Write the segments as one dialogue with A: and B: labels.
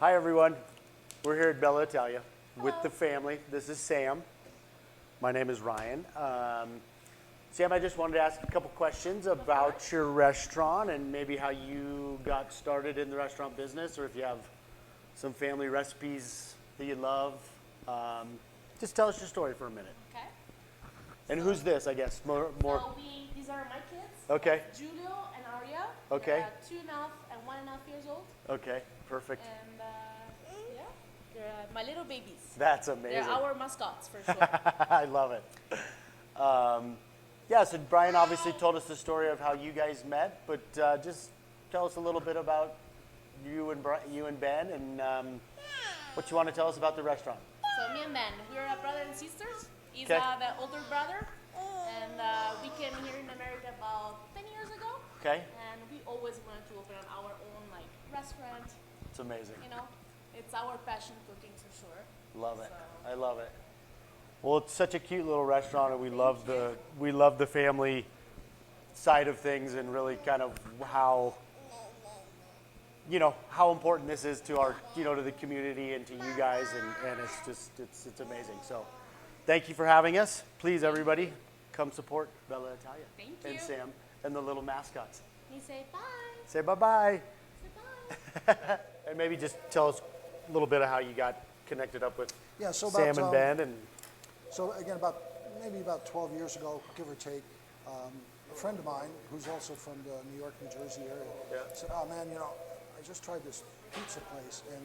A: Hi everyone, we're here at Bella Italia with the family. This is Sam. My name is Ryan. Sam, I just wanted to ask a couple questions about your restaurant and maybe how you got started in the restaurant business, or if you have some family recipes that you love. Just tell us your story for a minute.
B: Okay.
A: And who's this, I guess? More.
B: So these are my kids.
A: Okay.
B: Julio and Aria.
A: Okay.
B: They're 2.5 and 1.5 years old.
A: Okay, perfect.
B: And yeah, they're my little babies.
A: That's amazing.
B: They're our mascots for sure.
A: I love it. Yeah, so Brian obviously told us the story of how you guys met, but just tell us a little bit about you and Ben, and what you want to tell us about the restaurant.
B: So me and Ben, we're a brother and sisters. He's
A: Okay.
B: the older brother, and we came here in America about 10 years ago.
A: Okay.
B: And we always wanted to open our own restaurant.
A: It's amazing.
B: You know, it's our passion, cooking for sure.
A: Love it.
B: So.
A: I love it. Well, it's such a cute little restaurant, and we love the family side of things, and really kind of how important this is to our to the community and to you guys, and it's just it's amazing. So, thank you for having us. Please, everybody, come support Bella Italia.
B: Thank
A: And
B: you.
A: Sam and the little mascots.
B: He say bye.
A: Say bye-bye.
B: Say bye.
A: And maybe just tell us a little bit of how you got connected up with
C: Yeah, so
A: Sam and Ben. And
C: So again, maybe about 12 years ago, give or take, a friend of mine who's also from the New York, New Jersey area said, "Oh man, I just tried this pizza place, and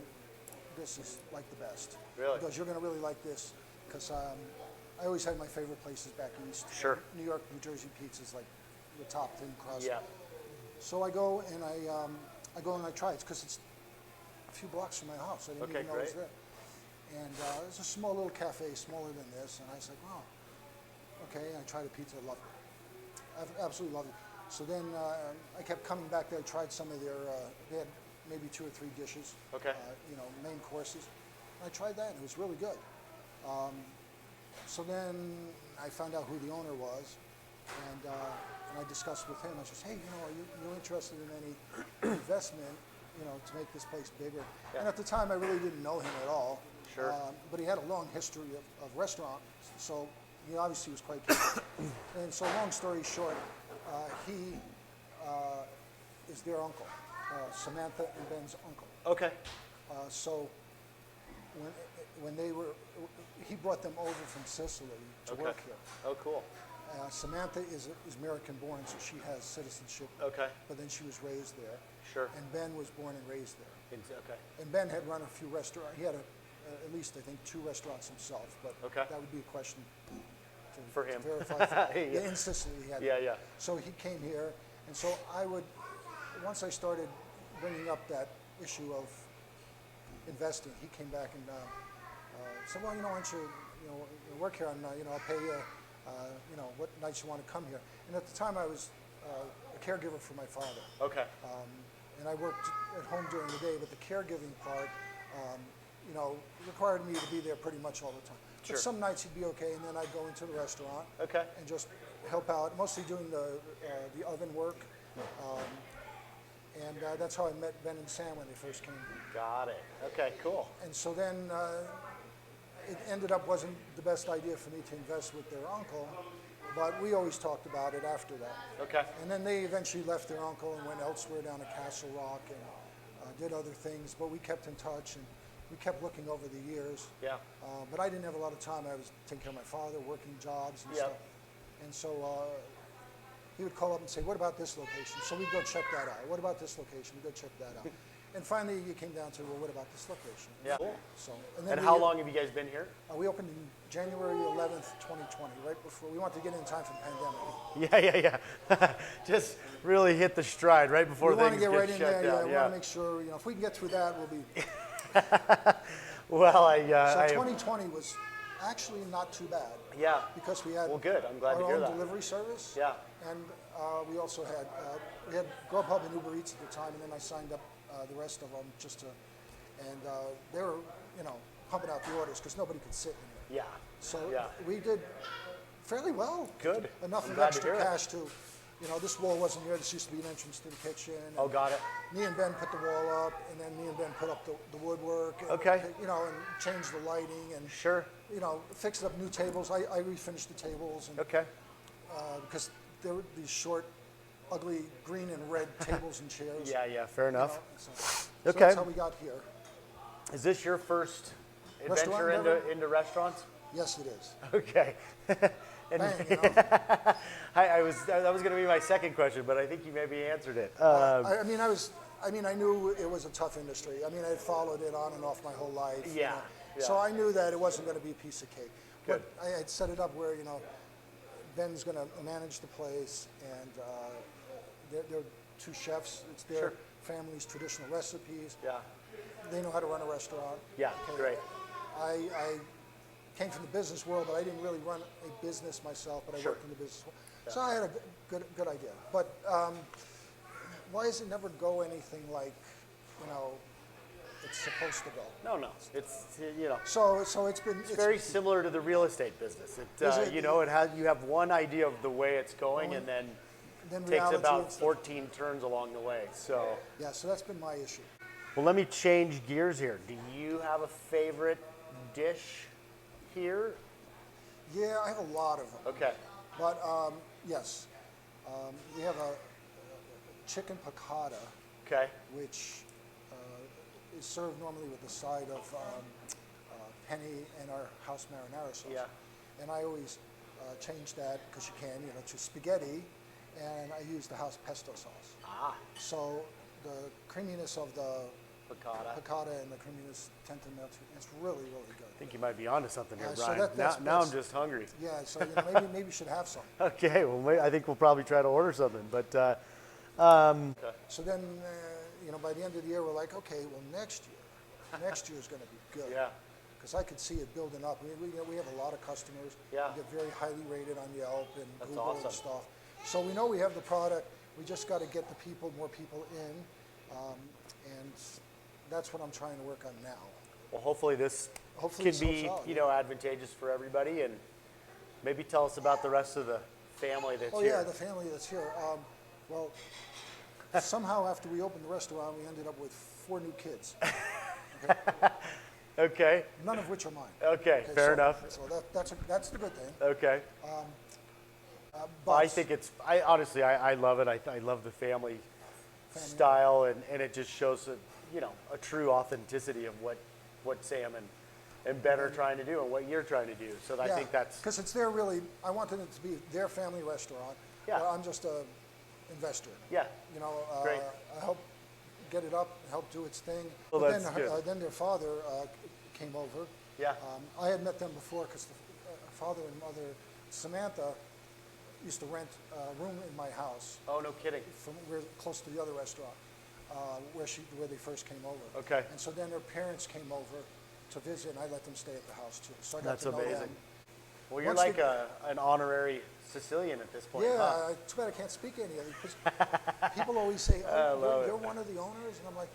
C: this is like the best."
A: Really?
C: He goes, "You're going to really like this," because I always had my favorite places back east.
A: Sure.
C: New York, New Jersey pizza's like the top thin crust.
A: yeah,
C: So I go and I try it because it's a few blocks from my house. I didn't
A: Okay,
C: even know it was
A: great.
C: there. And it's a small little cafe, smaller than this. And I was like, wow, okay. And I tried the pizza, I loved it. I absolutely loved it. So then I kept coming back there. I tried some of their, they had maybe 2 or 3 dishes,
A: Okay.
C: Main courses. And I tried that, and it was really good. So then I found out who the owner was, and I discussed with him. I said, hey, are you interested in any investment, to make this place bigger?
A: Yeah.
C: And at the time, I really didn't know him at all.
A: Sure.
C: But he had a long history of restaurant, so he obviously was quite capable. And so long story short, he is their uncle, Samantha and Ben's uncle.
A: okay,
C: So when they were, he brought them over from Sicily to
A: okay.
C: work here.
A: Oh, cool.
C: Samantha is American born, so she has citizenship.
A: Okay,
C: But then she was raised there.
A: sure.
C: And Ben was born and raised there.
A: Okay,
C: And Ben had run a few restaurants. He had at least, I think, 2 restaurants himself. But
A: Okay.
C: that would be a question
A: For
C: to
A: him.
C: verify.
A: Yeah.
C: In Sicily, he had.
A: Yeah.
C: So he came here, and so once I started bringing up that issue of investing, he came back and said, well, why don't you, work here, and I'll pay you, what nights you want to come here. And at the time, I was a caregiver for my father.
A: Okay.
C: And I worked at home during the day, but the caregiving part, required me to be there pretty much all the time.
A: Sure.
C: But some nights he'd be okay, and then I'd go into the restaurant
A: Okay.
C: and just help out, mostly doing the oven work. And that's how I met Ben and Sam when they first came.
A: Got it. Okay, cool.
C: And so then it ended up wasn't the best idea for me to invest with their uncle, but we always talked about it after that.
A: Okay.
C: And then they eventually left their uncle and went elsewhere down to Castle Rock and did other things, but we kept in touch and we kept looking over the years.
A: Yeah.
C: But I didn't have a lot of time. I was taking care of my father, working jobs and
A: Yep.
C: stuff. And so he would call up and say, what about this location? So we'd go check that out. What about this location? We'd go check that out. And finally it came down to, well, what about this location?
A: Yeah. Cool.
C: So, then
A: And how long have you guys been here?
C: we opened in January 11th, 2020, right before, we wanted to get in time for the pandemic.
A: Yeah. Just really hit the stride right before
C: We want
A: things
C: to get right in
A: shut
C: there,
A: down.
C: we want to make sure, if we can get through that, we'll be.
A: Well,
C: So 2020 was actually not too bad.
A: Yeah.
C: Because we had
A: Well, good. I'm glad
C: our
A: to hear
C: own
A: that.
C: delivery service.
A: Yeah.
C: And we also had, we had Grubhub and Uber Eats at the time, and then I signed up the rest of them just to, and they were, pumping out the orders because nobody could sit in here.
A: Yeah.
C: So
A: Yeah.
C: we did fairly well.
A: Good.
C: Enough
A: I'm
C: of
A: glad to
C: extra
A: hear it.
C: cash to, you know, this wall wasn't here. This used to be an entrance to the kitchen.
A: Oh, got it.
C: Me and Ben put the wall up, and then me and Ben put up the woodwork. And,
A: Okay.
C: You know, and changed the lighting and,
A: Sure.
C: you know, fixed up new tables. I refinished the tables. And,
A: Okay.
C: because there were these short, ugly green and red tables and chairs.
A: Yeah, fair
C: you
A: enough.
C: know, so
A: Okay.
C: that's how we got here.
A: Is this your first adventure
C: Restaurant,
A: into restaurants?
C: Yes, it is.
A: Okay. And
C: Bang, you know.
A: that was going to be my second question, but I think you maybe answered it.
C: I knew it was a tough industry. I mean, I had followed it on and off my whole life. you
A: Yeah,
C: know.
A: yeah.
C: So I knew that it wasn't going to be a piece of cake.
A: Good.
C: But I had set it up where, you know, Ben's going to manage the place, and they're two chefs. It's their
A: Sure.
C: family's traditional recipes.
A: Yeah.
C: They know how to run a restaurant.
A: Yeah, great.
C: I came from the business world, but I didn't really run a business myself, but I
A: Sure.
C: worked in the business world. So I had a good idea. But why does it never go anything like, you know, it's supposed to go?
A: No. It's, you know,
C: So it's been...
A: it's very similar to the real estate business.
C: Is it?
A: You know, you have one idea of the way it's going, and then takes
C: reality
A: about
C: and stuff.
A: 14 turns along the way. So,
C: Yeah, so that's been my issue.
A: well, let me change gears here. Do you have a favorite dish here?
C: Yeah, I have a lot of them.
A: Okay.
C: But yes, we have a chicken piccata,
A: Okay.
C: which is served normally with a side of penny and our house marinara sauce.
A: Yeah.
C: And I always change that, because you can, you know, to spaghetti, and I use the house pesto sauce.
A: Ah,
C: So the creaminess of the
A: piccata.
C: piccata and the creaminess tend to melt. It's really, really good.
A: I think you might be onto something here,
C: So
A: Brian.
C: that's-
A: now I'm
C: that's-
A: just hungry.
C: Yeah, so you know, maybe you should have some.
A: Okay, well, I think we'll probably try to order something. But
C: So then, you know, by the end of the year, we're like, okay, well, next year is going to be good.
A: yeah,
C: Because I could see it building up. We have a lot of customers.
A: Yeah.
C: We get very highly rated on Yelp and
A: That's
C: Google
A: awesome.
C: and stuff. So we know we have the product. We just got to get the more people in. And that's what I'm trying to work on now.
A: well, hopefully this
C: Hopefully
A: can
C: this
A: be,
C: helps out,
A: you know, advantageous for everybody, and maybe tell us about the rest of the family that's
C: Oh,
A: here.
C: yeah, the family that's here. Well, somehow after we opened the restaurant, we ended up with 4 new kids,
A: Okay,
C: none of which are mine.
A: okay, fair
C: so,
A: enough.
C: So that's the good thing.
A: Okay.
C: But
A: I think honestly, I love it. I love the family style, and it just shows a true authenticity of what Sam and Ben are trying to do and what you're trying to do. So I think that's,
C: because it's I wanted it to be their family restaurant.
A: Yeah.
C: Where I'm just a investor.
A: yeah,
C: You know,
A: Great.
C: I help get it up, help do its thing.
A: Well,
C: But
A: that's good.
C: then their father came over.
A: yeah,
C: I had met them before, because the father and mother, Samantha, used to rent a room in my house.
A: oh, no kidding.
C: We're close to the other restaurant, where they first came over.
A: Okay.
C: And so then their parents came over to visit, and I let them stay at the house too. So I got
A: That's
C: to know
A: amazing.
C: them.
A: Well, you're
C: Once
A: like
C: they-
A: an honorary Sicilian at this point,
C: Yeah,
A: huh?
C: too bad I can't speak any of it, because people always say,
A: I
C: "Oh,
A: love
C: you're one of the owners," and I'm like,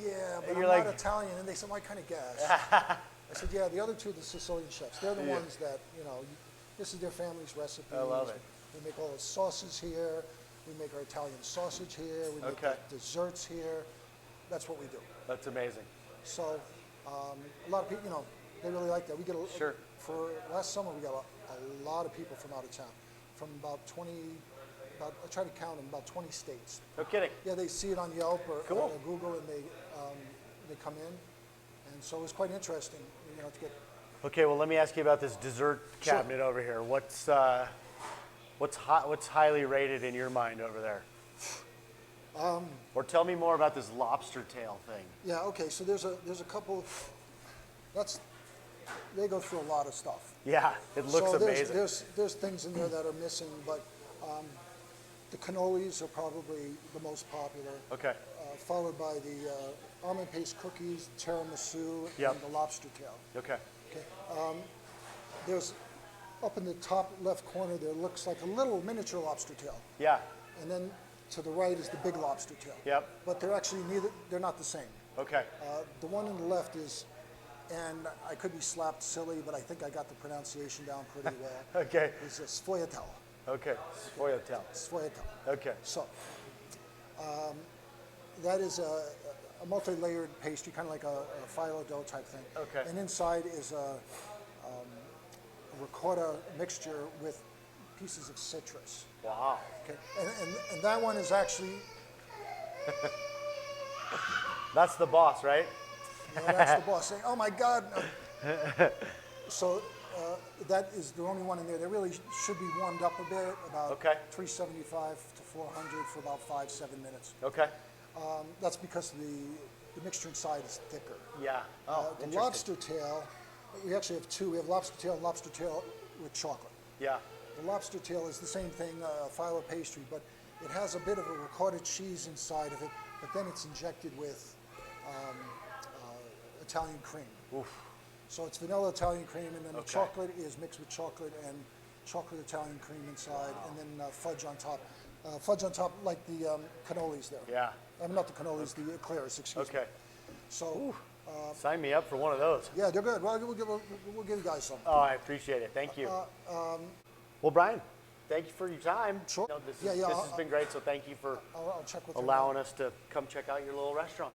C: "Yeah, but
A: And
C: I'm
A: you're
C: not
A: like-
C: Italian." And they said, "Well, I kind of guess." I said, "Yeah, the other two are the Sicilian chefs. They're the
A: Yeah.
C: ones that, you know, this is their family's recipe.
A: I love it.
C: We make all the sauces here. We make our Italian sausage here. We make
A: Okay.
C: the desserts here. That's what we do."
A: That's amazing.
C: So a lot of people, you know, they really like that. We get
A: Sure.
C: For last summer, we got a lot of people from out of town, from about 20. I try to count them, about 20 states.
A: No kidding.
C: Yeah, they see it on Yelp or
A: Cool.
C: Google, and they come in, and so it's quite interesting, you know, to get.
A: Okay, well, let me ask you about this dessert
C: Sure.
A: cabinet over here. What's highly rated in your mind over there? Or tell me more about this lobster tail thing.
C: Yeah. Okay. So there's a couple. They go through a lot of stuff.
A: Yeah, it looks
C: so
A: amazing.
C: There's things in there that are missing, but the cannolis are probably the most popular.
A: Okay.
C: Followed by the almond paste cookies, tiramisu,
A: Yep.
C: and the lobster tail.
A: Okay.
C: Okay. There's up in the top left corner there looks like a little miniature lobster tail,
A: Yeah.
C: and then to the right is the big lobster tail.
A: Yep.
C: But they're actually they're not the same.
A: Okay.
C: The one on the left is, and I could be slapped silly, but I think I got the pronunciation down pretty well.
A: Okay.
C: Is a sfogliatelle.
A: Okay, sfogliatelle.
C: Sfogliatelle.
A: Okay.
C: So, that is a multi-layered pastry, kind of like a phyllo dough type thing.
A: Okay.
C: And inside is a ricotta mixture with pieces of citrus.
A: Wow.
C: Okay. And that one is actually,
A: That's the boss, right?
C: that's the boss saying, oh my God. No. So that is the only one in there. They really should be warmed up a bit, about
A: Okay.
C: 375 to 400 for about 5-7 minutes.
A: Okay.
C: That's because the mixture inside is thicker.
A: Yeah. Oh,
C: The
A: interesting.
C: lobster tail, we actually have two. We have lobster tail and lobster tail with chocolate.
A: Yeah.
C: The lobster tail is the same thing, phyllo pastry, but it has a bit of a ricotta cheese inside of it, but then it's injected with Italian cream.
A: Oof.
C: So it's vanilla Italian cream, and then the
A: Okay.
C: chocolate is mixed with chocolate and chocolate Italian cream inside, and then fudge on top. Fudge on top like the cannolis there.
A: Yeah.
C: I mean, not the cannolis, the eclairs, excuse me.
A: Okay.
C: So,
A: Sign me up for one of those.
C: yeah, they're good. Well, we'll give you guys some.
A: Oh, I appreciate it. Thank you. Well, Brian, thank you for your time.
C: Sure.
A: You know, this
C: Yeah,
A: is-
C: yeah,
A: this has been great, so thank you for
C: I'll check with her.
A: allowing us to come check out your little restaurant.